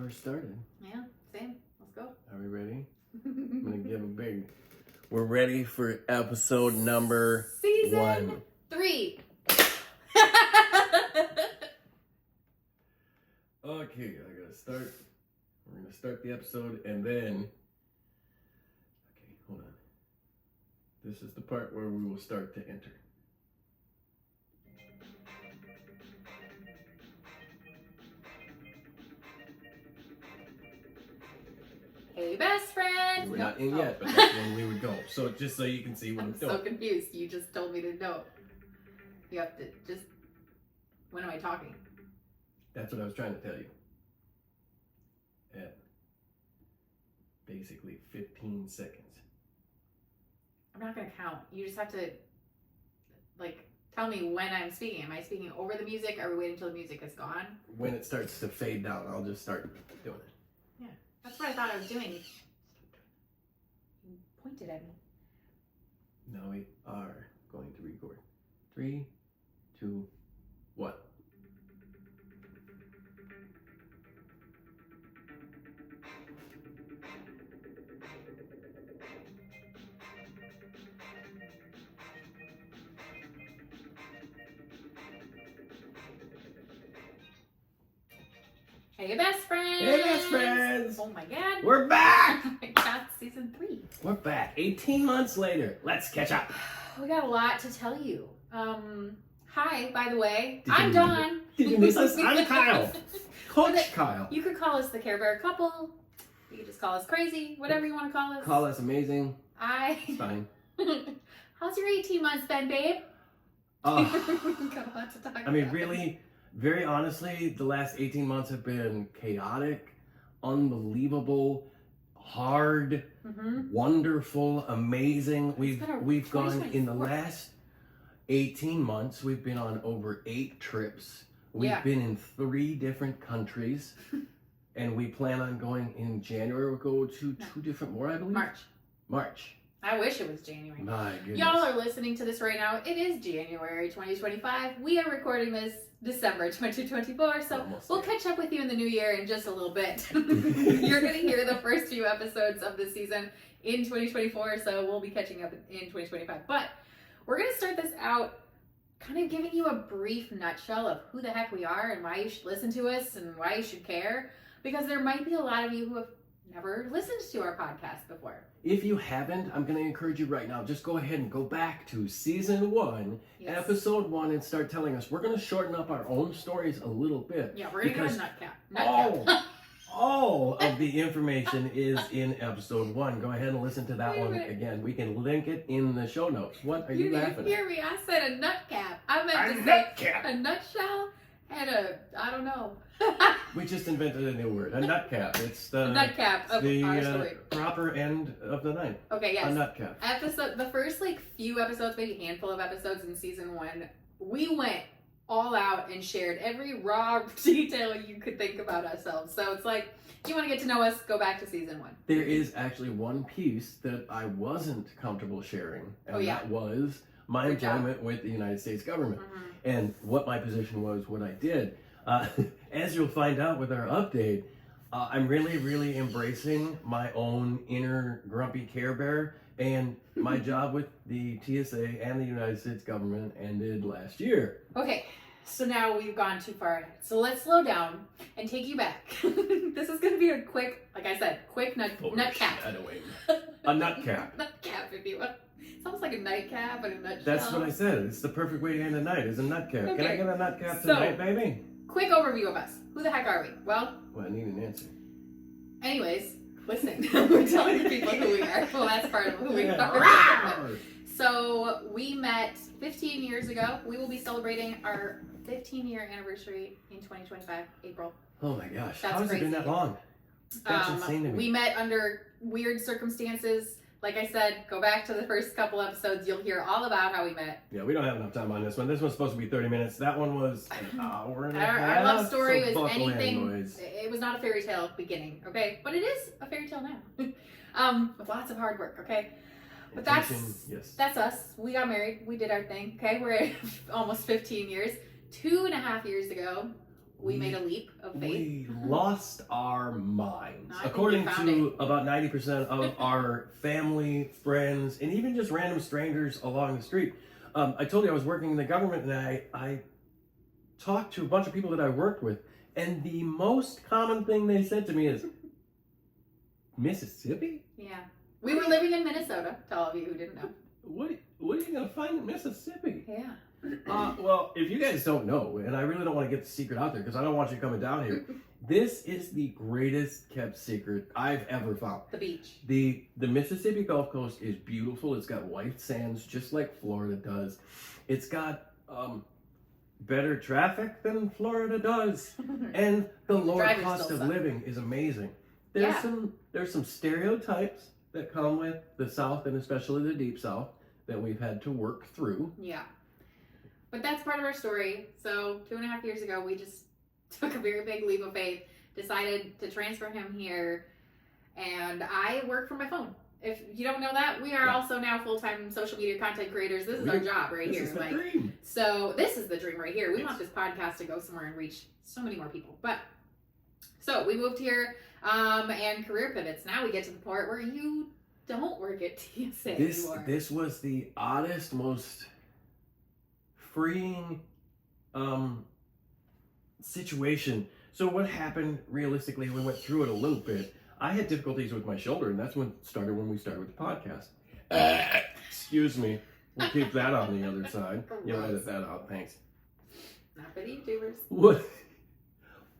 we're started. Yeah, same. Let's go. Are we ready? I'm gonna give a big. We're ready for episode number Season 1. 3. Okay, I gotta start. We're gonna start the episode and then. Okay, hold on. This is the part where we will start to enter. Hey, best friend. We're not in yet, but that's when we would go. So just so you can see what I'm doing. So confused. You just told me to know. You have to just. When am I talking? That's what I was trying to tell you. At basically 15 seconds. I'm not gonna count. You just have to, tell me when I'm speaking. Am I speaking over the music? Are we waiting until the music is gone? When it starts to fade down, I'll just start doing it. Yeah, that's what I thought I was doing. You pointed at me. Now we are going to record. 3, 2, 1. Hey, best friends. Hey, best friends. Oh my God. We're back. Oh my God, season 3. We're back. 18 months later. Let's catch up. We got a lot to tell you. Hi, by the way. Did you- I'm Dawn. Did you miss us? I'm Kyle. Coach Kyle. You could call us the Care Bear couple. You could just call us crazy. Whatever you want to call us. Call us amazing. It's fine. How's your 18 months been, babe? Oh, Got a lot to talk I mean, about. really, very honestly, the last 18 months have been chaotic, unbelievable, hard, wonderful, amazing. We've gone in the 2024. last 18 months. We've been on over 8 trips. We've been in 3 different countries, and we plan on going in January. We'll go to 2 different more, I believe. March. I wish it was January. My goodness. Y'all are listening to this right now. It is January 2025. We are recording this December 2024, so we'll catch up with you in the new year in just a little bit. You're going to hear the first few episodes of the season in 2024, so we'll be catching up in 2025. But we're going to start this out kind of giving you a brief nutshell of who the heck we are and why you should listen to us and why you should care, because there might be a lot of you who have never listened to our podcast before. If you haven't, I'm going to encourage you right now, just go ahead and go back to season 1, episode 1, and start telling us. We're going to shorten up our own stories a little bit. Yeah, we're going to get a nutcap. All of the information is in episode 1. Go ahead and listen to that one again. We can link it in the show notes. What are you laughing at? You hear me? I said a nutcap. I meant to say a nutshell and I don't know. We just invented a new word, a nutcap. It's the nutcap of our story. Proper end of the night. Okay, yes. A nutcap. The first few episodes, maybe handful of episodes in season 1, we went all out and shared every raw detail you could think about ourselves. So it's like, if you want to get to know us, go back to season 1. There is actually one piece that I wasn't comfortable sharing, and that was my employment with the United States government and what my position was, what I did. As you'll find out with our update, I'm really, really embracing my own inner grumpy Care Bear, and my job with the TSA and the United States government ended last year. Okay, so now we've gone too far ahead. So let's slow down and take you back. This is going to be a quick, like I said, quick nutcap. A nutcap. Nutcap, if you will. It's almost like a nightcap and a nutshell. That's what I said. It's the perfect way to end a night, is a nutcap. Okay. Can I get a nutcap tonight, baby? Quick overview of us. Who the heck are we? Well, I need an answer. Anyways, listen. We're telling the people who we are. Well, that's part of who we are. So we met 15 years ago. We will be celebrating our 15-year anniversary in 2025, April. Oh my gosh. That's How has crazy. it been that long? That's insane to me. We met under weird circumstances. Like I said, go back to the first couple episodes. You'll hear all about how we met. Yeah, we don't have enough time on this one. This one's supposed to be 30 minutes. That one was an hour and a half. Our love story so was anything. It was not a fairy tale beginning, okay? But it is a fairy tale now. With lots of hard work, okay? But that's us. We got married. We did our thing, okay? We're at almost 15 years. 2.5 years ago, we made a leap of faith. We lost our minds. According to about 90% of our family, friends, and even just random strangers along the street. I told you I was working in the government, and I talked to a bunch of people that I worked with, and the most common thing they said to me is, Mississippi? Yeah. We were living in Minnesota, to all of you who didn't know. What are you going to find in Mississippi? Yeah. Well, if you guys don't know, and I really don't want to get the secret out there because I don't want you coming down here, this is the greatest kept secret I've ever found. The beach. The Mississippi Gulf Coast is beautiful. It's got white sands just like Florida does. It's got better traffic than Florida does, and the lower cost of living is amazing. There's some stereotypes that come with the South, and especially the Deep South, that we've had to work through. Yeah. But that's part of our story. So 2.5 years ago, we just took a very big leap of faith, decided to transfer him here, and I work from my phone. If you don't know that, we are also now full-time social media content creators. This is our job right here. This is the dream. So this is the dream right here. We want this podcast to go somewhere and reach so many more people. But so we moved here, and career pivots. Now we get to the part where you don't work at TSA anymore. This was the oddest, most freeing situation. So what happened realistically, we went through it a little bit. I had difficulties with my shoulder, and that's when we started with the podcast. Excuse me. We'll keep that on the other side. You'll edit that out. Thanks. Not for the YouTubers.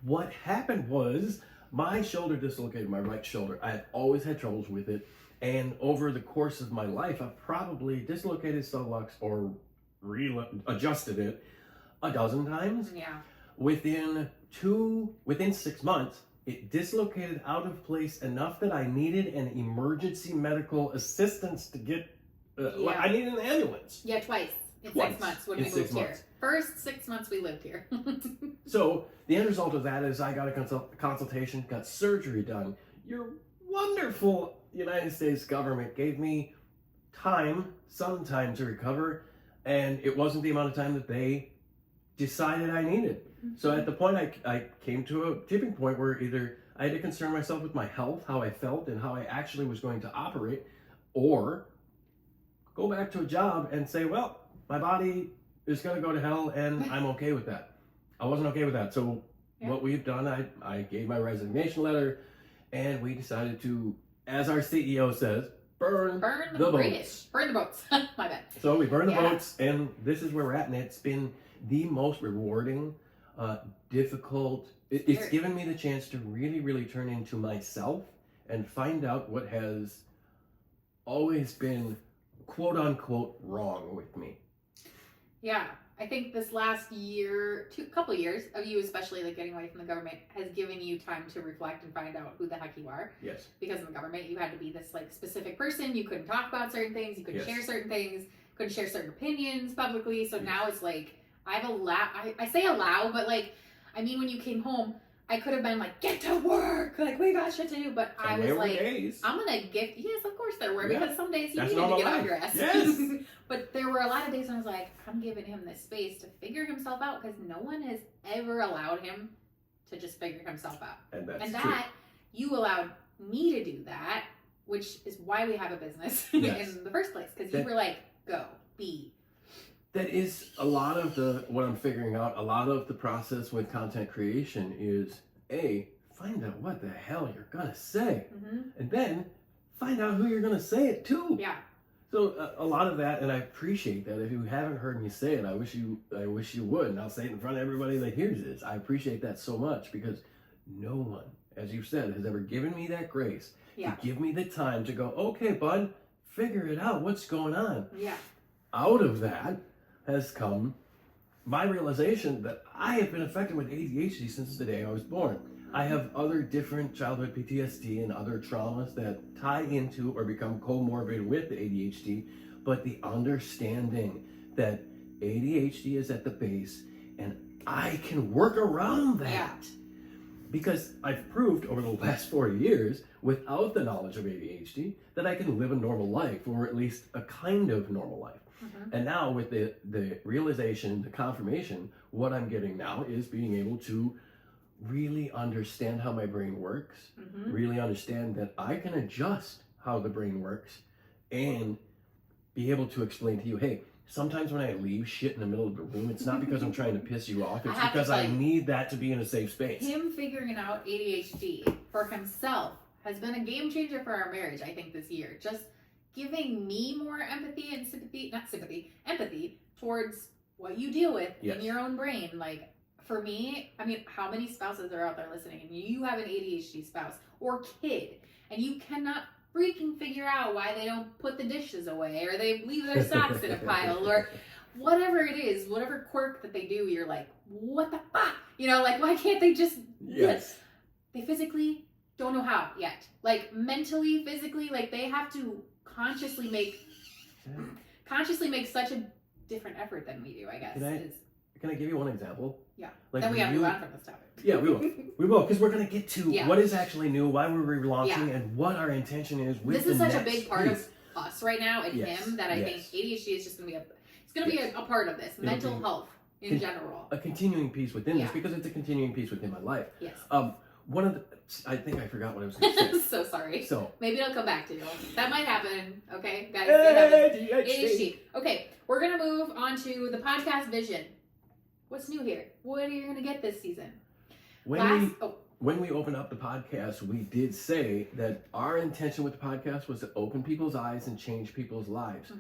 What happened was my shoulder dislocated, my right shoulder. I had always had troubles with it. And over the course of my life, I've probably dislocated sublux or adjusted it a dozen times. Yeah. Within 6 months, it dislocated out of place enough that I needed an emergency medical assistance to get. I needed an ambulance. Yeah, twice in 6 months when we moved here. First 6 months we lived here. So the end result of that is I got a consultation, got surgery done. Your wonderful United States government gave me some time to recover, and it wasn't the amount of time that they decided I needed. So at the point I came to a tipping point where either I had to concern myself with my health, how I felt, and how I actually was going to operate, or go back to a job and say, well, my body is going to go to hell, and I'm okay with that. I wasn't okay with that. So what we've done, I gave my resignation letter, and we decided to, as our CEO says, burn the boats. Burn the boats. My bad. So we burned the boats, and this is where we're at, and it's been the most rewarding, difficult. It's given me the chance to really, really turn into myself and find out what has always been quote unquote wrong with me. Yeah, I think this last couple years of you, especially like getting away from the government, has given you time to reflect and find out who the heck you are. Yes. Because in the government, you had to be this like specific person. You couldn't talk about certain things. You couldn't share certain things. Couldn't share certain opinions publicly. So now it's like I say allow, but like, I mean, when you came home, I could have been like, get to work, like we got shit to do, but I was like, I'm gonna gift. Yes, of course there were, because some days you needed to get off your ass. Yes. But there were a lot of days when I was like, I'm giving him this space to figure himself out, because no one has ever allowed him to just figure himself out. And that true. You allowed me to do that, which is why we have a business in the first place, because you were like, go, be. That is a lot of what I'm figuring out. A lot of the process with content creation is find out what the hell you're gonna say, and then find out who you're gonna say it to. Yeah. So a lot of that, and I appreciate that. If you haven't heard me say it, I wish you would, and I'll say it in front of everybody that hears this. I appreciate that so much, because no one, as you said, has ever given me that grace to give me the time to go, okay, bud, figure it out. What's going on? Yeah. Out of that has come my realization that I have been affected with ADHD since the day I was born. I have other different childhood PTSD and other traumas that tie into or become comorbid with ADHD, but the understanding that ADHD is at the base and I can work around that. Yeah. Because I've proved over the last 4 years, without the knowledge of ADHD, that I can live a normal life, or at least a kind of normal life. And now with the realization, the confirmation, what I'm getting now is being able to really understand how my brain works, really understand that I can adjust how the brain works, and be able to explain to you, hey, sometimes when I leave shit in the middle of the room, it's not because I'm trying to piss you off, it's because I need that to be in a safe space. Him figuring out ADHD for himself has been a game changer for our marriage, I think, this year. Just giving me more empathy and empathy towards what you deal with in your own brain. Like, for me, I mean, how many spouses are out there listening and you have an ADHD spouse or kid and you cannot freaking figure out why they don't put the dishes away or they leave their socks in a pile or whatever it is, whatever quirk that they do, you're like, what the fuck? You know, like, why can't they just... They physically don't know how yet. Like, mentally, physically, like, they have to consciously make such a different effort than we do, I guess. Can I give you one example? Yeah. Like, then we have to move on from this topic. Yeah, we will. We will, because we're going to get to what is actually new, why we're relaunching, and what our intention is with this is such a big part of us right now and him that I think ADHD is just going to be a part of this. Mental health in general. A continuing piece within this, because it's a continuing piece within my life. Yes. One of the... I think I forgot what I was going to say. So sorry. So maybe it'll come back to you. That might happen. Okay, guys. ADHD. Okay, we're going to move on to the podcast vision. What's new here? What are you going to get this season? When we opened up the podcast, we did say that our intention with the podcast was to open people's eyes and change people's lives. I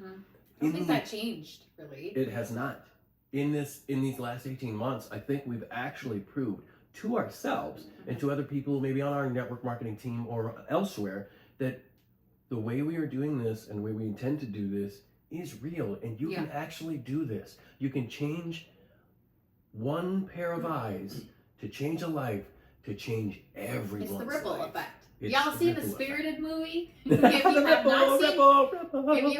don't think that changed, really. It has not. In these last 18 months, I think we've actually proved to ourselves and to other people, maybe on our network marketing team or elsewhere, that the way we are doing this and the way we intend to do this is real, and you can actually do this. You can change one pair of eyes to change a life, to change everyone's life. It's the ripple effect. It's Y'all see the Spirited movie? If you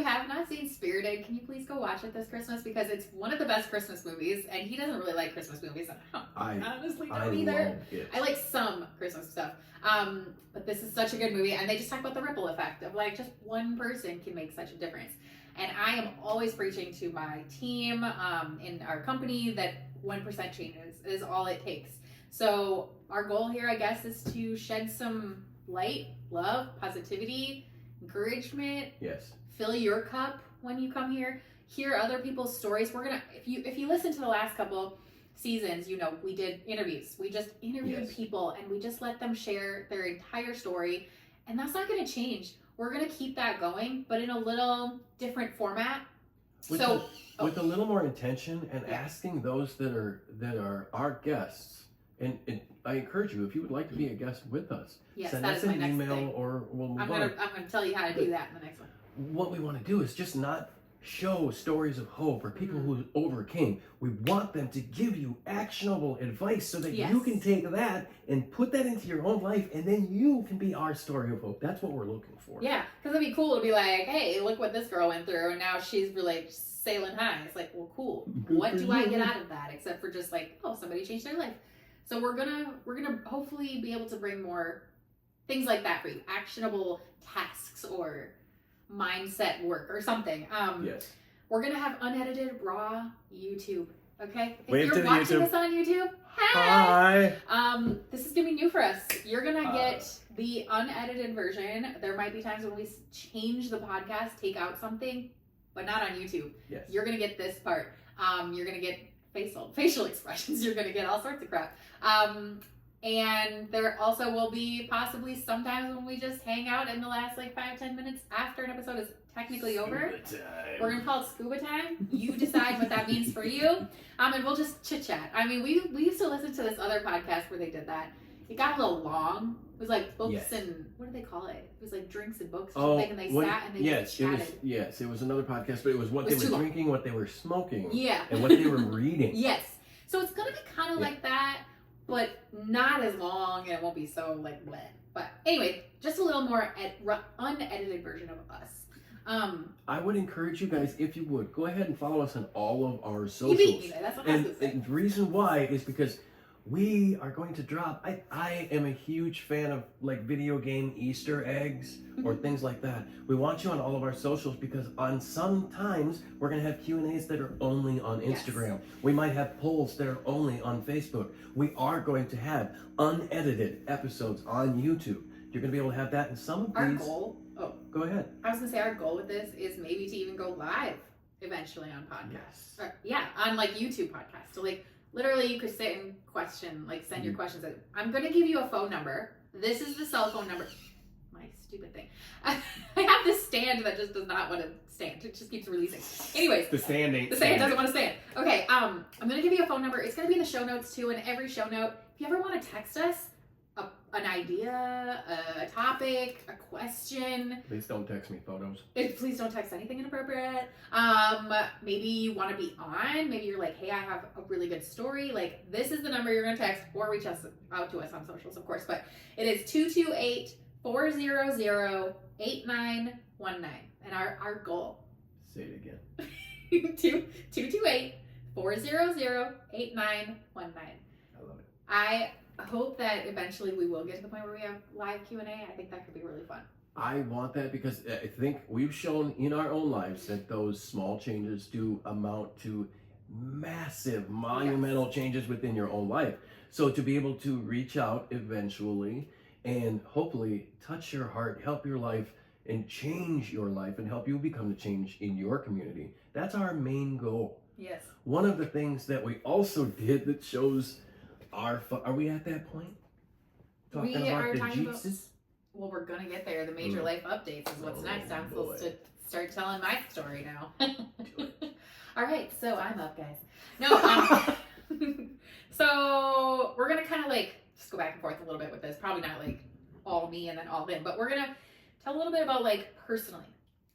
have not seen Spirited, can you please go watch it this Christmas? Because it's one of the best Christmas movies, and he doesn't really like Christmas movies. I honestly don't either. I like some Christmas stuff. But this is such a good movie, and they just talk about the ripple effect of, like, just one person can make such a difference. And I am always preaching to my team in our company that 1% changes is all it takes. So our goal here, I guess, is to shed some light, love, positivity, encouragement. Yes. Fill your cup when you come here. Hear other people's stories. We're gonna, if you listen to the last couple seasons, you know, we did interviews. We just interviewed people and we just let them share their entire story. And that's not gonna change. We're gonna keep that going, but in a little different format. With a little more intention and asking those that are our guests. And I encourage you, if you would like to be a guest with us, send us an email or we'll move on. I'm gonna tell you how to do that in the next one. What we want to do is just not show stories of hope or people who overcame. We want them to give you actionable advice so that you can take that and put that into your own life, and then you can be our story of hope. That's what we're looking for. Yeah, because it'd be cool to be like, hey, look what this girl went through, and now she's really sailing high. It's like, well, cool. What do I get out of that except for just like, oh, somebody changed their life? So we're gonna hopefully be able to bring more things like that for you, actionable tasks or mindset work or something. Yes. We're gonna have unedited raw YouTube. Okay. If you're watching this on YouTube, hi. This is gonna be new for us. You're gonna get the unedited version. There might be times when we change the podcast, take out something, but not on YouTube. Yes. You're gonna get this part. You're gonna get facial expressions. You're gonna get all sorts of crap. And there also will be possibly sometimes when we just hang out in the last like 5-10 minutes after an episode is technically over. We're gonna call it scuba time. You decide what that means for you. And we'll just chit chat. I mean, we used to listen to this other podcast where they did that. It got a little long. It was like books and what do they call it? It was like drinks and books or something, and they sat and they just chatted. It was another podcast, but it was what they were drinking, what they were smoking, yeah, and what they were reading. Yes. So it's gonna be kind of like that, but not as long, and it won't be so like bleh. But anyway, just a little more unedited version of us. I would encourage you guys, if you would, go ahead and follow us on all of our socials. You beat me there. That's what and the reason why is because we are going to drop, I am a huge fan of like video game Easter eggs or things like that. We want you on all of our socials because on sometimes we're going to have Q&As that are only on Instagram. Yes. We might have polls that are only on Facebook. We are going to have unedited episodes on YouTube. You're going to be able to have that in some of our these. Goal, go ahead. I was going to say our goal with this is maybe to even go live eventually on podcasts. Yes. Or, on like YouTube podcasts. So like literally you could sit and question, like send your questions. I'm going to give you a phone number. This is the cell phone number. My stupid thing. I have this stand that just does not want to stand. It just keeps releasing. Anyways. The stand doesn't want to stand. Okay. I'm going to give you a phone number. It's going to be in the show notes too. In every show note, if you ever want to text us, an idea, a topic, a question. Please don't text me photos. Please don't text anything inappropriate. Maybe you want to be on. Maybe you're like, hey, I have a really good story. Like, this is the number you're going to text or reach out to us on socials, of course. But it is 228-400-8919. And our goal. Say it again. 228-400-8919. I love it. I hope that eventually we will get to the point where we have live Q&A. I think that could be really fun. I want that because I think we've shown in our own lives that those small changes do amount to massive, monumental changes within your own life. So to be able to reach out eventually and hopefully touch your heart, help your life, and change your life and help you become the change in your community, that's our main goal. Yes. One of the things that we also did that shows are we at that point? Talking about the Jesus? Well, we're gonna get there. The major life updates is what's next. I'm supposed to start telling my story now. All right, so I'm up, guys. No, so we're gonna kind of like just go back and forth a little bit with this. Probably not like all me and then all him, but we're gonna tell a little bit about like personally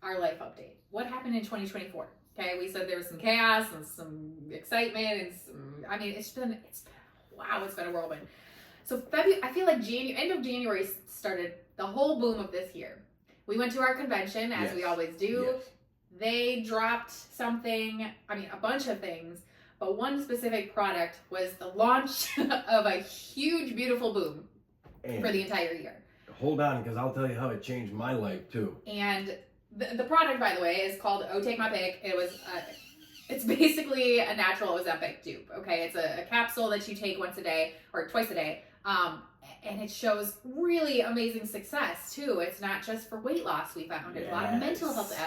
our life update. What happened in 2024? Okay, we said there was some chaos and some excitement and some. I mean, it's been a whirlwind. So I feel like end of January started the whole boom of this year. We went to our convention, as we always do. Yes. They dropped something, a bunch of things, but one specific product was the launch of a huge, beautiful boom for the entire year. Hold on, because I'll tell you how it changed my life, too. And the product, by the way, is called Oh Take My Pick. It was... it's basically a natural Ozempic dupe, okay? It's a capsule that you take once a day or twice a day, and it shows really amazing success, too. It's not just for weight loss, we found. There's a lot of mental health,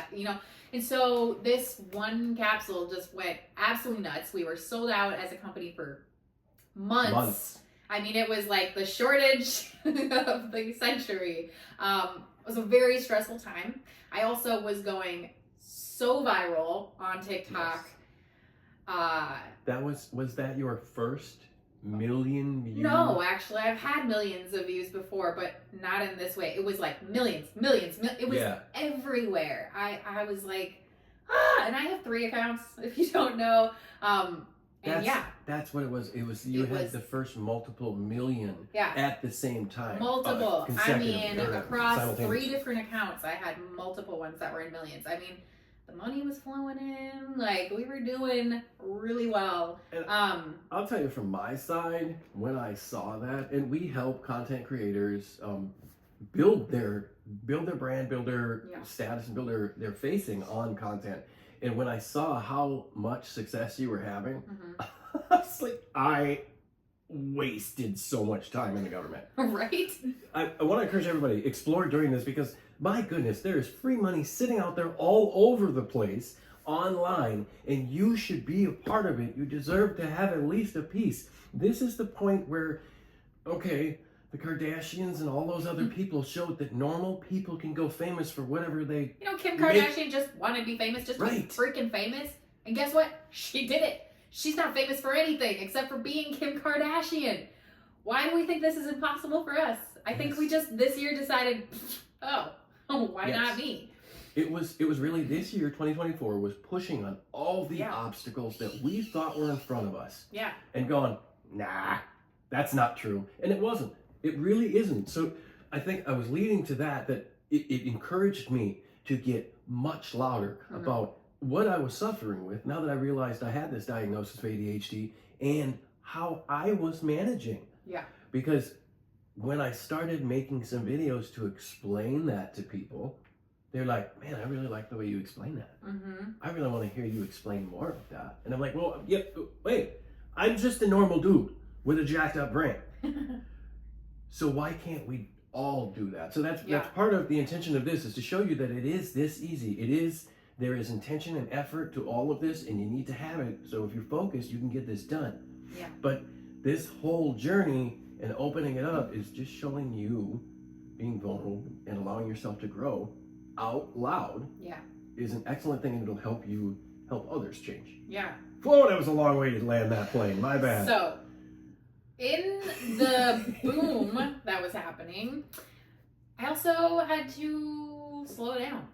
and so this one capsule just went absolutely nuts. We were sold out as a company for months. It was like the shortage of the century. It was a very stressful time. I also was going so viral on TikTok. Yes. Was that your first million views? No, actually, I've had millions of views before, but not in this way. It was like millions. It was everywhere. I was like, and I have 3 accounts, if you don't know. That's what it was. It was the first multiple million at the same time. Multiple. Across 3 different accounts, I had multiple ones that were in millions. The money was flowing in, like we were doing really well. And I'll tell you from my side, when I saw that, and we help content creators build their brand, build their status, and build their facing on content. And when I saw how much success you were having, I was like, I wasted so much time in the government. Right? I want to encourage everybody, explore during this because my goodness, there is free money sitting out there all over the place online, and you should be a part of it. You deserve to have at least a piece. This is the point where, okay, the Kardashians and all those other people showed that normal people can go famous for whatever they... Kim Kardashian just wanted to be famous, just to be freaking famous. And guess what? She did it. She's not famous for anything except for being Kim Kardashian. Why do we think this is impossible for us? I think we just this year decided, why not me? It was really this year, 2024, was pushing on all the obstacles that we thought were in front of us. Yeah. And going, nah, that's not true. And it wasn't. It really isn't. So I think I was leading to that it encouraged me to get much louder about what I was suffering with now that I realized I had this diagnosis of ADHD and how I was managing. Yeah. Because when I started making some videos to explain that to people, they're like, man, I really like the way you explain that. Mm-hmm. I really want to hear you explain more of that. And I'm like, well, yeah, wait, I'm just a normal dude with a jacked up brain. So why can't we all do that? So that's part of the intention of this, is to show you that it is this easy. There is intention and effort to all of this, and you need to have it. So if you're focused, you can get this done. Yeah. But this whole journey and opening it up is just showing you being vulnerable and allowing yourself to grow out loud. Yeah. Is an excellent thing, and it'll help you help others change. Yeah. Whoa, that was a long way to land that plane. My bad. So, in the boom that was happening, I also had to slow down.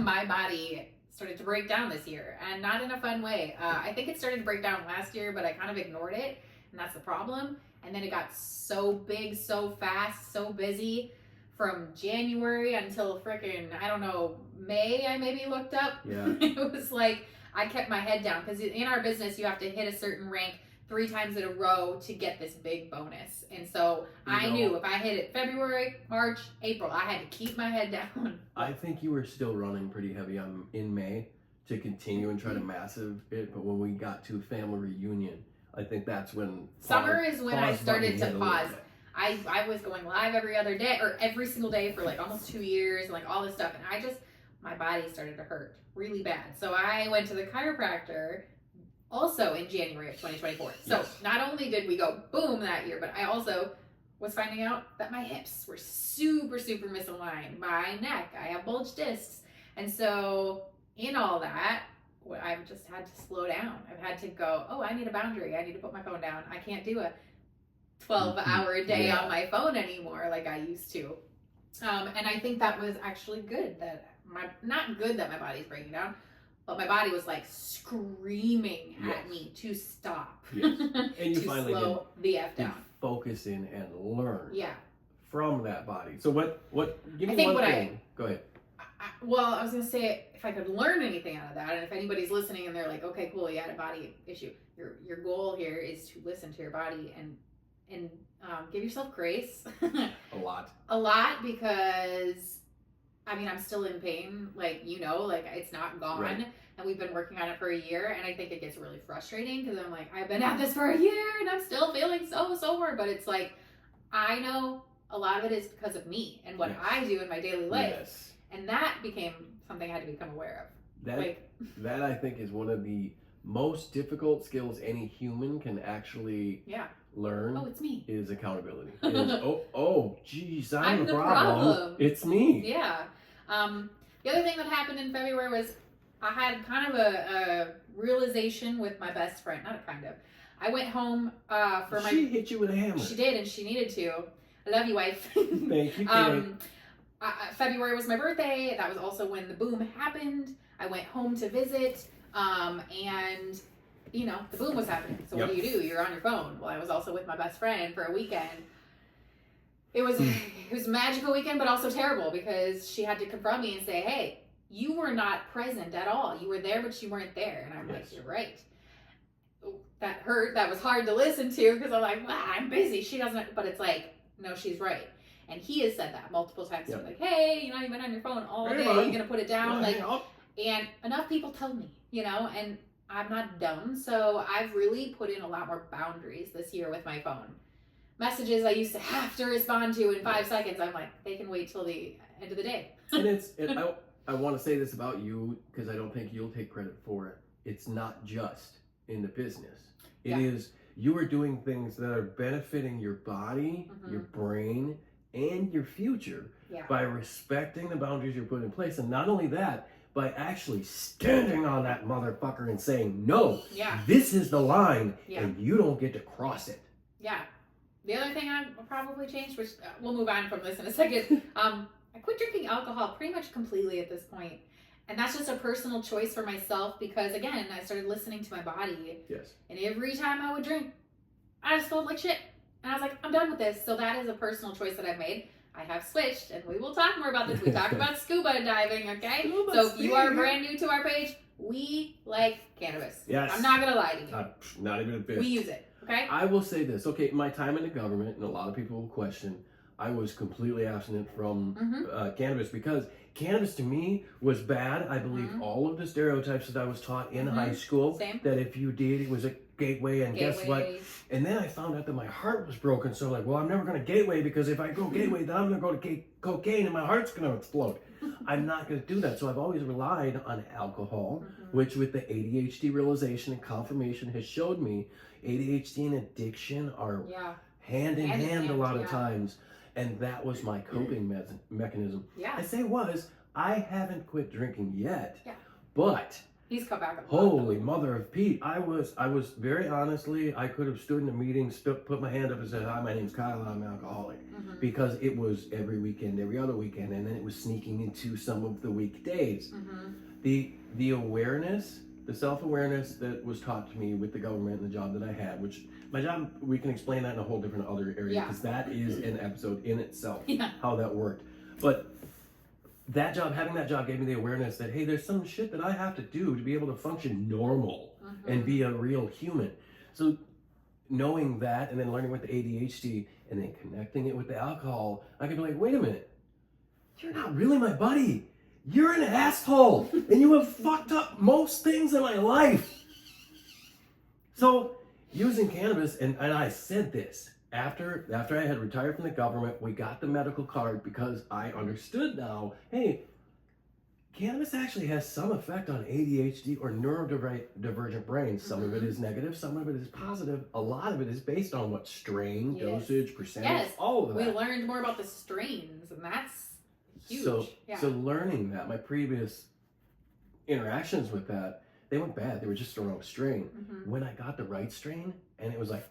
My body started to break down this year, and not in a fun way. I think it started to break down last year, but I kind of ignored it, and that's the problem. And then it got so big, so fast, so busy from January until frickin', I don't know, May, I maybe looked up. Yeah. It was like, I kept my head down, because in our business, you have to hit a certain rank 3 times in a row to get this big bonus. And so I knew if I hit it February, March, April, I had to keep my head down. I think you were still running pretty heavy in May to continue and try to massive it, but when we got to family reunion, I think that's when summer is when I started to pause. I was going live every other day, or every single day for like almost 2 years, and like all this stuff, and my body started to hurt really bad. So I went to the chiropractor also in January of 2024. So not only did we go boom that year, but I also was finding out that my hips were super, super misaligned. My neck, I have bulged discs. And so in all that, I've just had to slow down. I've had to go, oh, I need a boundary. I need to put my phone down. I can't do a 12-hour a day on my phone anymore like I used to. And I think that was actually good, not good that my body's breaking down, but my body was like screaming at me to stop. Yes. And you to finally slow the F down. Focus in and learn from that body. So what give me one thing. Go ahead. Well, I was going to say, if I could learn anything out of that, and if anybody's listening and they're like, okay, cool, you had a body issue, your goal here is to listen to your body and give yourself grace. A lot, because I mean, I'm still in pain, like, it's not gone. Right. And we've been working on it for a year, and I think it gets really frustrating, because I'm like, I've been at this for a year and I'm still feeling so sore. But it's like, I know a lot of it is because of me and what I do in my daily life. Yes. And that became something I had to become aware of. That I think is one of the most difficult skills any human can actually learn. Oh, it's me. Is accountability. Geez, I'm the problem. It's me. Yeah. The other thing that happened in February was I had kind of a realization with my best friend. Not a kind of. I went home for my... She hit you with a hammer. She did, and she needed to. I love you, wife. Thank you, Kate. February was my birthday. That was also when the boom happened. I went home to visit, and the boom was happening. So what do? You're on your phone. Well, I was also with my best friend for a weekend. It was a magical weekend, but also terrible, because she had to confront me and say, hey, you were not present at all. You were there, but you weren't there. And I'm like, you're right. That hurt. That was hard to listen to, because I'm like, I'm busy. She doesn't, but it's like, no, she's right. And he has said that multiple times. Yep. Like, hey, you've been on your phone all day. You're going to put it down. And enough people tell me, and I'm not dumb. So I've really put in a lot more boundaries this year with my phone. Messages I used to have to respond to in 5 seconds. I'm like, they can wait till the end of the day. And I want to say this about you, because I don't think you'll take credit for it. It's not just in the business. It is, you are doing things that are benefiting your body, your brain, and your future by respecting the boundaries you're putting in place. And not only that, by actually standing on that motherfucker and saying, no, this is the line, and you don't get to cross it. Yeah. The other thing I probably changed, which we'll move on from this in a second, I quit drinking alcohol pretty much completely at this point. And that's just a personal choice for myself, because, again, I started listening to my body. Yes. And every time I would drink, I just felt like shit. And I was like, I'm done with this. So that is a personal choice that I've made. I have switched, and we will talk more about this. We talk about scuba diving, okay? So if you are brand new to our page, we like cannabis. Yes. I'm not going to lie to you. Not even a bit. We use it, Okay. I will say this. Okay, my time in the government, and a lot of people will question, I was completely abstinent from cannabis because cannabis to me was bad. I believe all of the stereotypes that I was taught in high school. Same. That if you did, it was a gateway, and guess what? And then I found out that my heart was broken. So like, well, I'm never going to gateway because if I go gateway, then I'm going to go to cocaine and my heart's going to explode. I'm not going to do that. So I've always relied on alcohol, which with the ADHD realization and confirmation has showed me ADHD and addiction are hand in hand a lot of times. And that was my coping mechanism. Yeah. I say I haven't quit drinking yet. Yeah. But he's come back. Holy mother of Pete! I was very honestly, I could have stood in a meeting, put my hand up and said, "Hi, my name's Kyle. I'm an alcoholic," because it was every weekend, every other weekend, and then it was sneaking into some of the weekdays. The awareness, the self-awareness that was taught to me with the government and the job that I had, which my job, we can explain that in a whole different other area because that is an episode in itself, how that worked. But that job, having that job gave me the awareness that, hey, there's some shit that I have to do to be able to function normal and be a real human. So knowing that and then learning with the ADHD and then connecting it with the alcohol, I could be like, wait a minute, you're not really my buddy. You're an asshole and you have fucked up most things in my life. So using cannabis, and I said this, after I had retired from the government, we got the medical card because I understood now, hey, cannabis actually has some effect on ADHD or neurodivergent brains. Some of it is negative, some of it is positive. A lot of it is based on what strain, dosage, percentage, all of that. We learned more about the strains, and that's huge. So learning that, my previous interactions with that, they went bad. They were just the wrong strain. When I got the right strain, and it was like,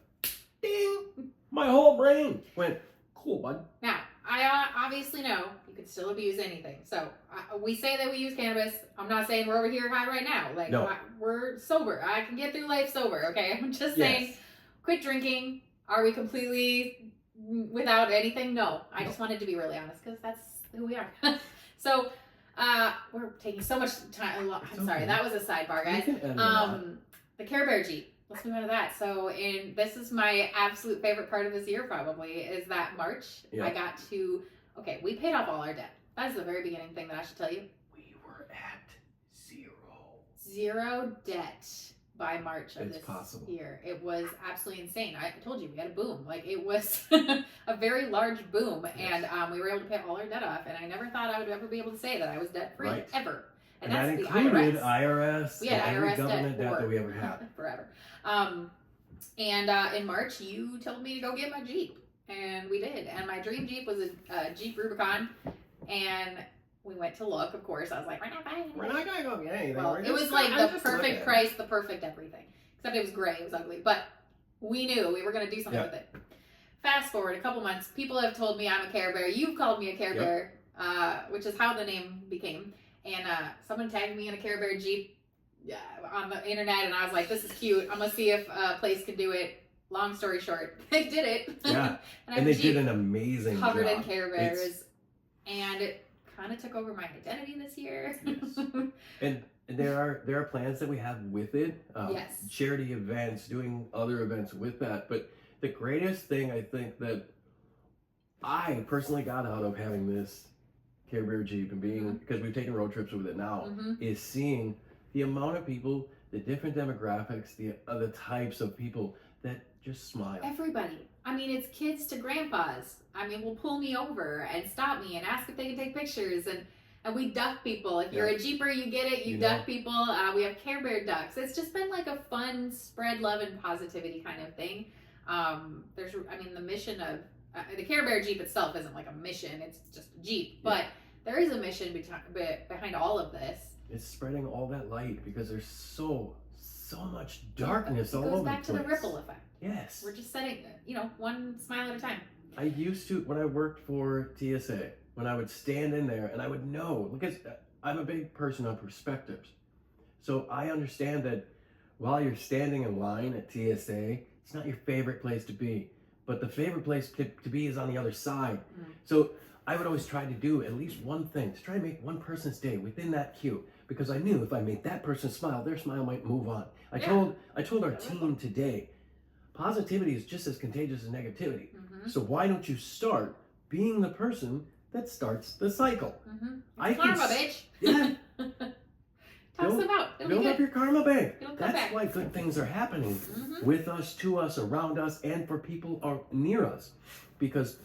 ding, my whole brain went, cool, bud. Now, I obviously know you could still abuse anything. So we say that we use cannabis. I'm not saying we're over here high right now. Like, we're sober. I can get through life sober, okay? I'm just saying, quit drinking. Are we completely without anything? No. I just wanted to be really honest because that's who we are. So, we're taking so much time. I'm sorry, that was a sidebar, guys. The Care Bear Jeep. Let's move on to that. So, this is my absolute favorite part of this year, probably, is that March. I got to, we paid off all our debt. That is the very beginning thing that I should tell you. We were at zero debt by March of this year. It was absolutely insane. I told you, we had a boom. Like, it was a very large boom, and we were able to pay all our debt off, and I never thought I would ever be able to say that I was debt-free, ever. And that's that the included IRS. We had every IRS government debt that we ever had. Forever. And in March, you told me to go get my Jeep. And we did. And my dream Jeep was a Jeep Rubicon. And we went to look, of course. I was like, we're not buying it. We're not going to go get anything. Well, it was like the perfect price, the perfect everything. Except it was gray. It was ugly. But we knew we were going to do something with it. Fast forward a couple months. People have told me I'm a Care Bear. You've called me a Care Bear, which is how the name became. And someone tagged me in a Care Bear Jeep on the internet, and I was like, this is cute. I'm going to see if a place can do it. Long story short, they did it. Yeah. and they did an amazing covered job. In Care Bears. And it kind of took over my identity this year. And there are plans that we have with it. Charity events, doing other events with that. But the greatest thing I think that I personally got out of having this Care Bear Jeep and being, because we've taken road trips with it now, is seeing the amount of people, the different demographics, the other types of people that just smile. Everybody. I mean, it's kids to grandpas. I mean, will pull me over and stop me and ask if they can take pictures, and we duck people. If you're a Jeeper, you get it. You duck people. We have Care Bear ducks. It's just been like a fun spread love and positivity kind of thing. The mission of the Care Bear Jeep itself isn't like a mission. It's just a Jeep. But there is a mission behind all of this. It's spreading all that light because there's so much darkness all over the place. It goes back to the ripple effect. Yes. We're just setting, one smile at a time. I used to, when I worked for TSA, when I would stand in there and I would know, because I'm a big person on perspectives. So I understand that while you're standing in line at TSA, it's not your favorite place to be. But the favorite place to be is on the other side. So I would always try to do at least one thing to try to make one person's day within that queue, because I knew if I made that person smile, their smile might move on. I told our team today, positivity is just as contagious as negativity. So why don't you start being the person that starts the cycle? Karma, bitch. Yeah. Toss them out. Build up your karma bank. That's back. why good things are happening with us, to us, around us, and for people near us. Because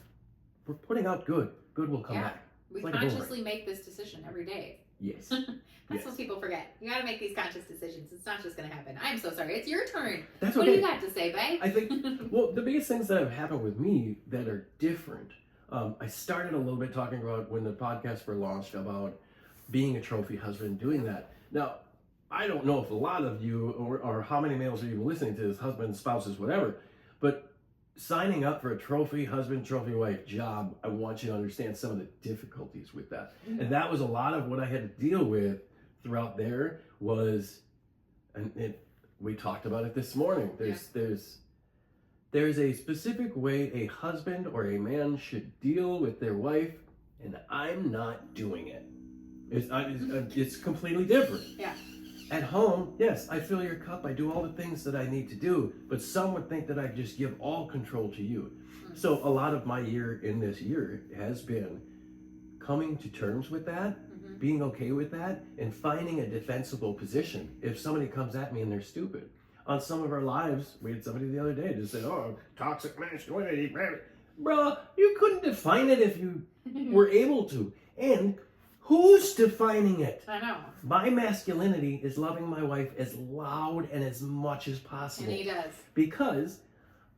we're putting out good. Good will come back. We consciously make this decision every day. Yes. That's what people forget. You got to make these conscious decisions. It's not just going to happen. I'm so sorry. It's your turn. That's what do you got to say, babe? I think, well, the biggest things that have happened with me that are different, I started a little bit talking about when the podcast were launched about being a trophy husband, doing that. Now, I don't know if a lot of you or how many males are even listening to this, husbands, spouses, whatever, but signing up for a trophy husband, trophy wife job, I want you to understand some of the difficulties with that. And that was a lot of what I had to deal with throughout there was, and we talked about it this morning. There's a specific way a husband or a man should deal with their wife, and I'm not doing it. It's completely different. Yeah. At home, yes, I fill your cup, I do all the things that I need to do, but some would think that I just give all control to you. So a lot of my year in this year has been coming to terms with that, being okay with that, and finding a defensible position if somebody comes at me and they're stupid. On some of our lives, we had somebody the other day just say, oh, toxic masculinity. Bro, you couldn't define it if you were able to. And who's defining it? I know. My masculinity is loving my wife as loud and as much as possible. And he does. Because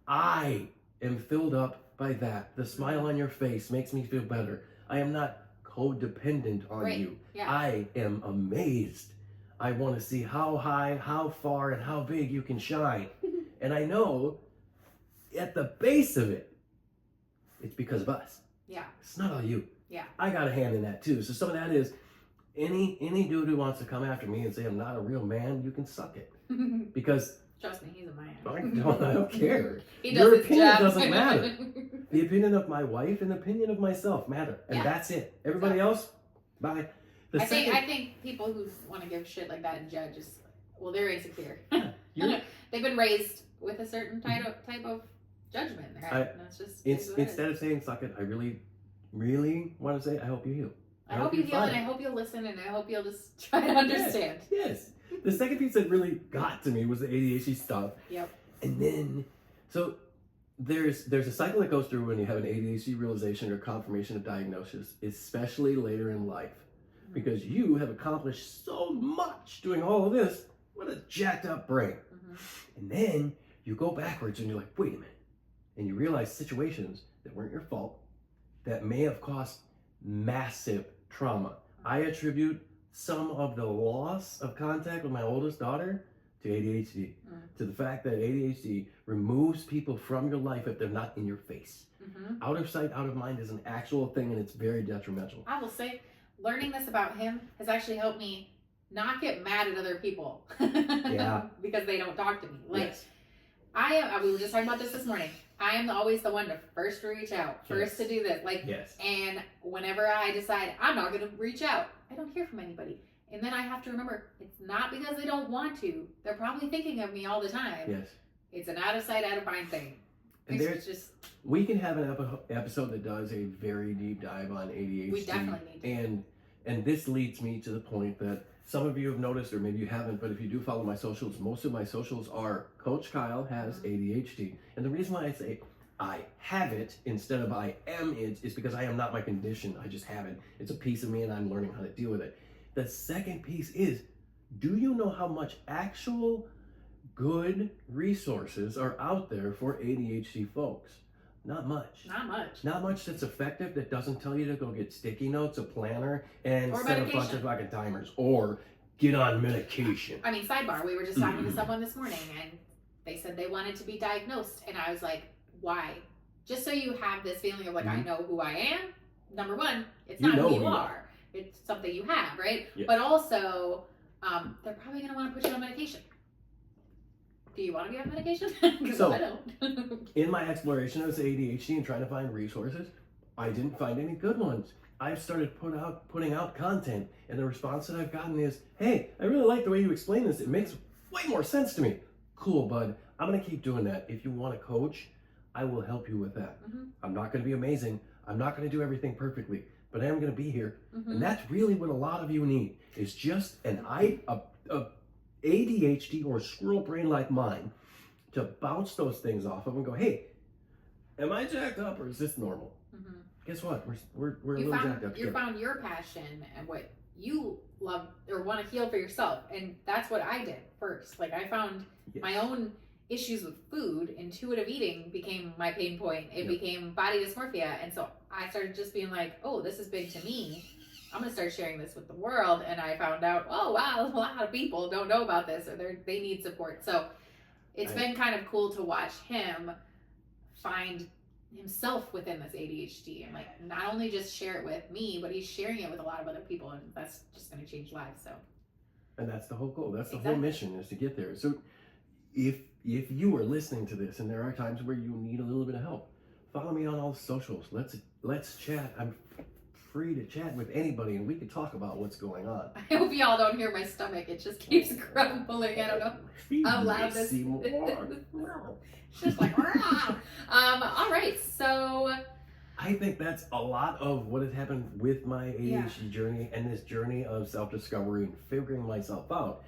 I am filled up by that. The smile on your face makes me feel better. I am not codependent on you. Yeah. I am amazed. I want to see how high, how far, and how big you can shine. And I know at the base of it, it's because of us. Yeah. It's not all you. Yeah. I got a hand in that too. So some of that is any dude who wants to come after me and say I'm not a real man, you can suck it. Because trust me, he's a man. I don't care. Your opinion doesn't matter. The opinion of my wife and the opinion of myself matter. And that's it. Everybody else, bye. I think people who want to give shit like that and judge is, well, they're insecure. They've been raised with a certain type of judgment. Right? That's just instead of saying suck it, I really want to say I hope you heal. I hope you heal, and I hope you'll listen, and I hope you'll just try to understand. Yes. The second piece that really got to me was the ADHD stuff. Yep. And then, so there's a cycle that goes through when you have an ADHD realization or confirmation of diagnosis, especially later in life. Because you have accomplished so much doing all of this. What a jacked up brain. And then you go backwards and you're like, wait a minute. And you realize situations that weren't your fault that may have caused massive trauma. I attribute some of the loss of contact with my oldest daughter to ADHD, to the fact that ADHD removes people from your life if they're not in your face. Out of sight, out of mind is an actual thing, and it's very detrimental. I will say, learning this about him has actually helped me not get mad at other people. Because they don't talk to me. Like, we were just talking about this morning. I am always the one to first reach out, first to do this. Like, and whenever I decide I'm not going to reach out, I don't hear from anybody. And then I have to remember, it's not because they don't want to. They're probably thinking of me all the time. Yes. It's an out of sight, out of mind thing. And we can have an episode that does a very deep dive on ADHD. We definitely need to. And this leads me to the point that some of you have noticed, or maybe you haven't, but if you do follow my socials, most of my socials are Coach Kyle has ADHD. And the reason why I say I have it instead of I am it is because I am not my condition. I just have it. It's a piece of me and I'm learning how to deal with it. The second piece is, do you know how much actual good resources are out there for ADHD folks? Not much. Not much that's effective, that doesn't tell you to go get sticky notes, a planner, and set a bunch of fucking timers, or get on medication. I mean, sidebar, we were just talking to someone this morning, and they said they wanted to be diagnosed, and I was like, why? Just so you have this feeling of like, I know who I am. Number one, it's not who you are. It's something you have, right? Yes. But also, they're probably going to want to put you on medication. Do you want to be on medication? Because I don't. In my exploration of ADHD and trying to find resources, I didn't find any good ones. I've started putting out content, and the response that I've gotten is, hey, I really like the way you explain this. It makes way more sense to me. Cool, bud. I'm going to keep doing that. If you want to coach, I will help you with that. I'm not going to be amazing. I'm not going to do everything perfectly, but I am going to be here. And that's really what a lot of you need, is just a ADHD or squirrel brain like mine to bounce those things off of and go, hey, am I jacked up or is this normal? Guess what? We're a little jacked up. You found your passion and what you love or want to heal for yourself. And that's what I did first. Like, I found my own issues with food. Intuitive eating became my pain point. It became body dysmorphia. And so I started just being like, oh, this is big to me. I'm going to start sharing this with the world. And I found out, oh, wow, a lot of people don't know about this, or they need support. So it's been kind of cool to watch him find himself within this ADHD, and like not only just share it with me, but he's sharing it with a lot of other people, and that's just going to change lives. So, and that's the whole goal. That's the whole mission, is to get there. So if you are listening to this and there are times where you need a little bit of help, follow me on all the socials. Let's chat. I'm free to chat with anybody, and we can talk about what's going on. I hope y'all don't hear my stomach. It just keeps grumbling. I don't know how loud this is. It's just like, all right, so I think that's a lot of what has happened with my ADHD journey and this journey of self-discovery and figuring myself out.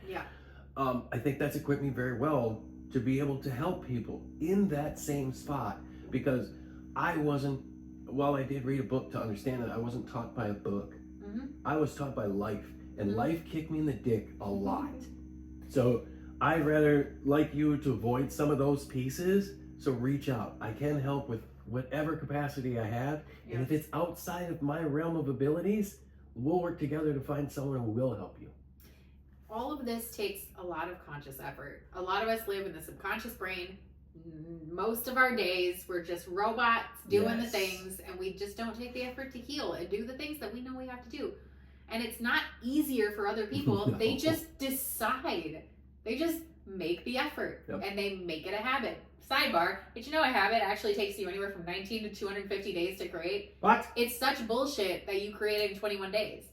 I think that's equipped me very well to be able to help people in that same spot, because I wasn't, while I did read a book to understand it, I wasn't taught by a book. I was taught by life, and life kicked me in the dick a lot. So I'd rather like you to avoid some of those pieces. So reach out. I can help with whatever capacity I have. And if it's outside of my realm of abilities, we'll work together to find someone who will help you. All of this takes a lot of conscious effort. A lot of us live in the subconscious brain. Most of our days, we're just robots doing the things, and we just don't take the effort to heal and do the things that we know we have to do. And it's not easier for other people. No. They just decide. They just make the effort, and they make it a habit. Sidebar, did you know a habit actually takes you anywhere from 19 to 250 days to create? What? It's such bullshit that you created in 21 days.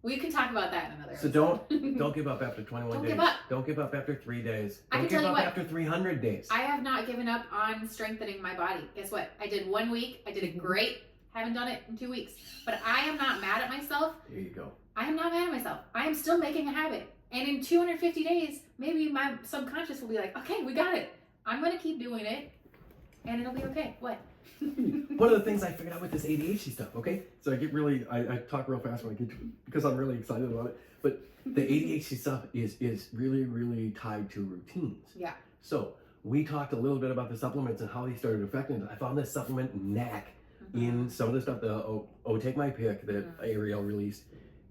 We can talk about that in another So episode. don't give up after 21 Don't days. give up. Don't give up after 3 days. I Don't can give tell up you what, after 300 days. I have not given up on strengthening my body. Guess what? I did 1 week. I did it great. Haven't done it in 2 weeks. But I am not mad at myself. There you go. I am not mad at myself. I am still making a habit. And in 250 days, maybe my subconscious will be like, okay, we got it. I'm going to keep doing it, and it'll be okay. What? One of the things I figured out with this ADHD stuff, okay? So I talk real fast when I get to it because I'm really excited about it. But the ADHD stuff is really, really tied to routines. Yeah. So we talked a little bit about the supplements and how they started affecting it. I found this supplement NAC in some of the stuff, Take My Pick that Ariel released.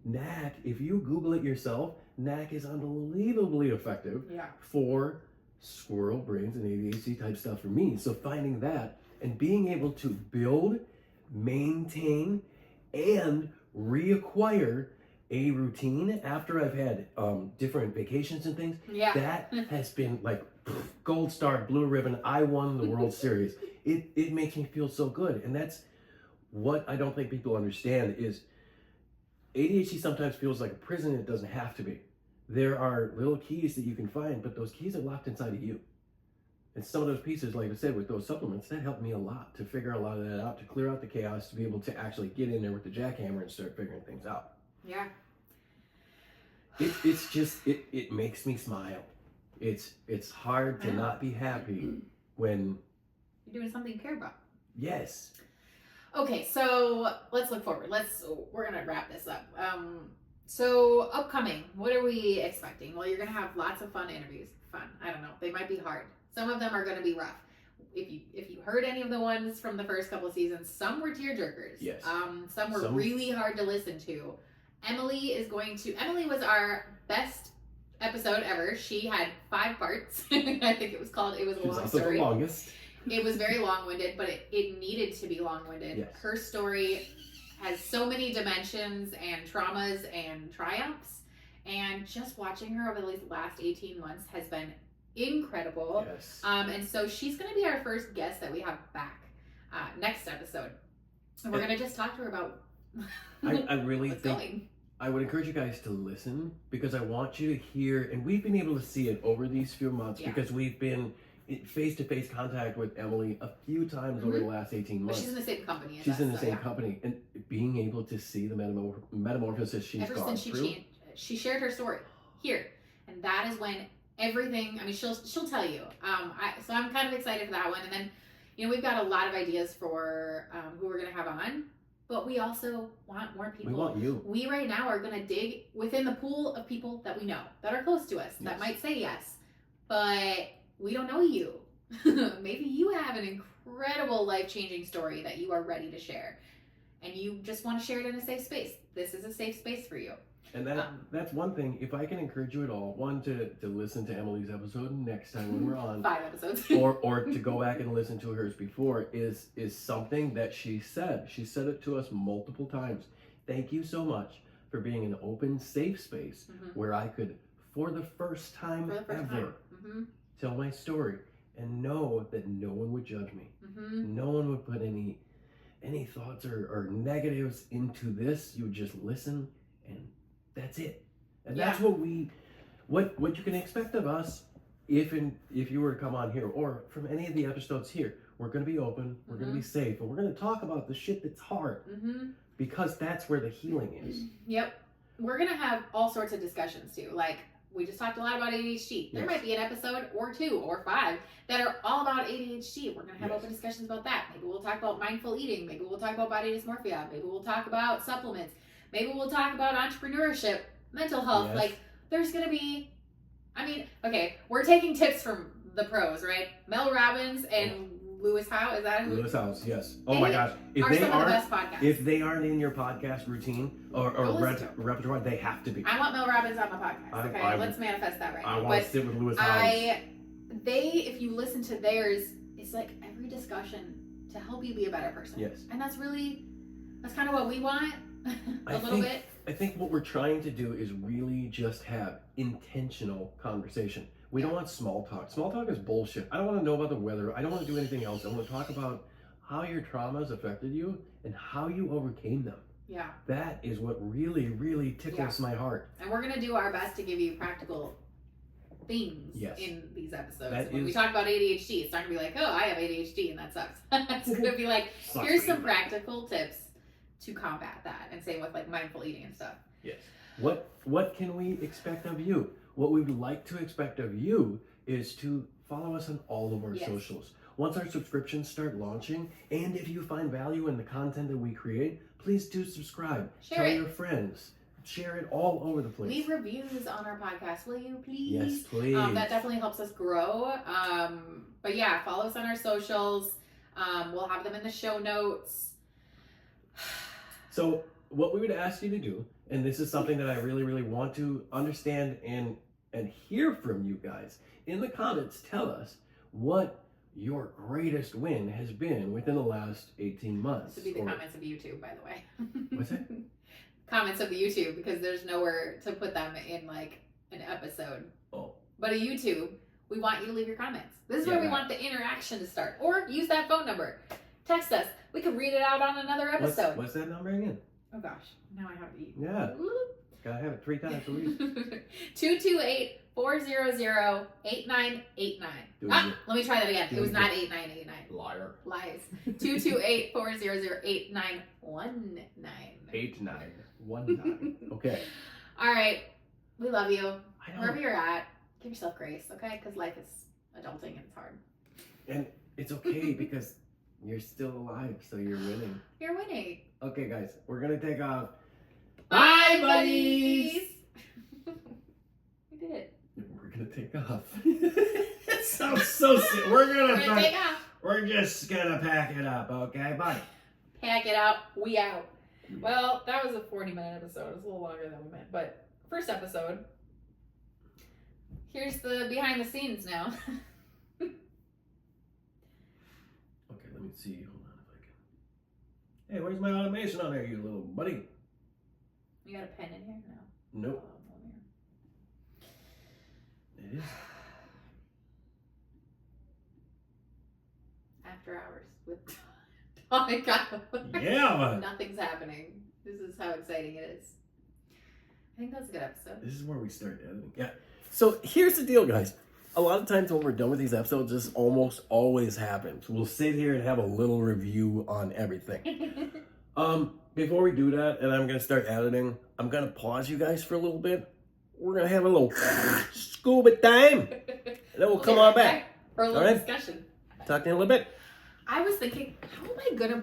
NAC, if you Google it yourself, NAC is unbelievably effective for squirrel brains and ADHD type stuff for me. So finding that and being able to build, maintain, and reacquire a routine after I've had different vacations and things, that has been like gold star, blue ribbon. I won the World Series. It makes me feel so good. And that's what I don't think people understand is ADHD sometimes feels like a prison. It doesn't have to be. There are little keys that you can find, but those keys are locked inside of you. And some of those pieces, like I said, with those supplements, that helped me a lot to figure a lot of that out, to clear out the chaos, to be able to actually get in there with the jackhammer and start figuring things out. Yeah. It's just, it makes me smile. It's hard to not be happy when you're doing something you care about. Yes. Okay, so let's look forward. We're gonna wrap this up. So upcoming, what are we expecting? Well, you're gonna have lots of fun interviews. I don't know. They might be hard. Some of them are gonna be rough. If you heard any of the ones from the first couple of seasons, some were tearjerkers. Yes. Some were really hard to listen to. Emily was our best episode ever. She had 5 parts. I think it was called, it was a long story. The longest. It was very long-winded, but it needed to be long-winded. Yes. Her story has so many dimensions and traumas and triumphs, and just watching her over the last 18 months has been incredible. Yes. And so she's going to be our first guest that we have back next episode. And we're going to just talk to her about I really what's think going. I would encourage you guys to listen, because I want you to hear, and we've been able to see it over these few months because we've been in face-to-face contact with Emily a few times over the last 18 months. But she's in the same company as She's us, in the same company, and being able to see the metamorphosis she's ever gone since through. She shared her story here, and that is when everything. I mean, she'll tell you. So I'm kind of excited for that one, and then we've got a lot of ideas for who we're gonna have on. But we also want more people. We want you. We right now are going to dig within the pool of people that we know, that are close to us, that might say yes. But we don't know you. Maybe you have an incredible life-changing story that you are ready to share. And you just want to share it in a safe space. This is a safe space for you. And that's one thing. If I can encourage you at all, one, to listen to Emily's episode next time when we're on 5 episodes, or to go back and listen to hers before, is something that she said it to us multiple times. Thank you so much for being an open, safe space where I could, for the first time ever, tell my story and know that no one would judge me. No one would put any thoughts or negatives into this. You would just listen, and that's it. And that's what you can expect of us if you were to come on here, or from any of the episodes here. We're going to be open, we're going to be safe, and we're going to talk about the shit that's hard, because that's where the healing is. Yep. We're going to have all sorts of discussions too. Like, we just talked a lot about ADHD. There might be an episode or 2 or 5 that are all about ADHD. We're going to have open discussions about that. Maybe we'll talk about mindful eating. Maybe we'll talk about body dysmorphia. Maybe we'll talk about supplements. Maybe we'll talk about entrepreneurship, mental health. Yes. Like, there's going to be, okay, we're taking tips from the pros, right? Mel Robbins and Lewis Howe, is that who? Lewis House, yes. Oh my gosh. If they aren't in your podcast routine or repertoire, they have to be. I want Mel Robbins on my podcast. Okay, let's manifest that right now. I want to sit with Lewis House. If you listen to theirs, it's like every discussion to help you be a better person. Yes. And that's kind of what we want. a little bit. I think what we're trying to do is really just have intentional conversation. We don't want small talk. Small talk is bullshit. I don't want to know about the weather. I don't want to do anything else. I want to talk about how your traumas affected you and how you overcame them. Yeah. That is what really, really tickles my heart. And we're going to do our best to give you practical themes in these episodes. When we talk about ADHD, it's not going to be like, oh, I have ADHD and that sucks. It's going to be like, here's some practical tips to combat that, and same with like mindful eating and stuff. Yes. What can we expect of you? What we would like to expect of you is to follow us on all of our socials. Once our subscriptions start launching, and if you find value in the content that we create, please do subscribe. Tell your friends. Share it all over the place. Leave reviews on our podcast, will you, please? Yes, please. That definitely helps us grow. But yeah, follow us on our socials. We'll have them in the show notes. So what we would ask you to do, and this is something that I really, really want to understand and hear from you guys, in the comments, tell us what your greatest win has been within the last 18 months. This would be the comments of YouTube, by the way. What's that? Comments of the YouTube, because there's nowhere to put them in like an episode. Oh. But a YouTube, we want you to leave your comments. This is where we want the interaction to start. Or use that phone number. Text us. We could read it out on another episode. What's that number again? Oh gosh, now I have to eat. Yeah. Gotta have it 3 times a week. 228-400-8989. Let me try that again. It was not 8989. Liar. Lies. 228-400-8919. 8919. Okay. All right. We love you. Wherever you're at, give yourself grace, okay? Because life is adulting and it's hard. And it's okay because you're still alive, so you're winning. You're winning. Okay, guys, we're gonna take off. Bye, buddies. We did it. We're gonna take off. It sounds so sick. We're gonna take off. We're just gonna pack it up, okay? Bye. Pack it up. We out. Well, that was a 40-minute episode. It's a little longer than we meant, but first episode. Here's the behind the scenes now. Okay, let me see. Hold on if I can. Hey, where's my automation on there, you little buddy? You got a pen in here? No. Nope. It is. After hours with oh my god. Yeah, man. Nothing's happening. This is how exciting it is. think that's a good episode. This is where we start editing. Yeah. So here's the deal, guys. A lot of times when we're done with these episodes, this almost always happens. We'll sit here and have a little review on everything. Before we do that, and I'm going to start editing, I'm going to pause you guys for a little bit. We're going to have a little scuba time. And then we'll come on back. For a little discussion. Talk to you in a little bit. I was thinking, how am I going to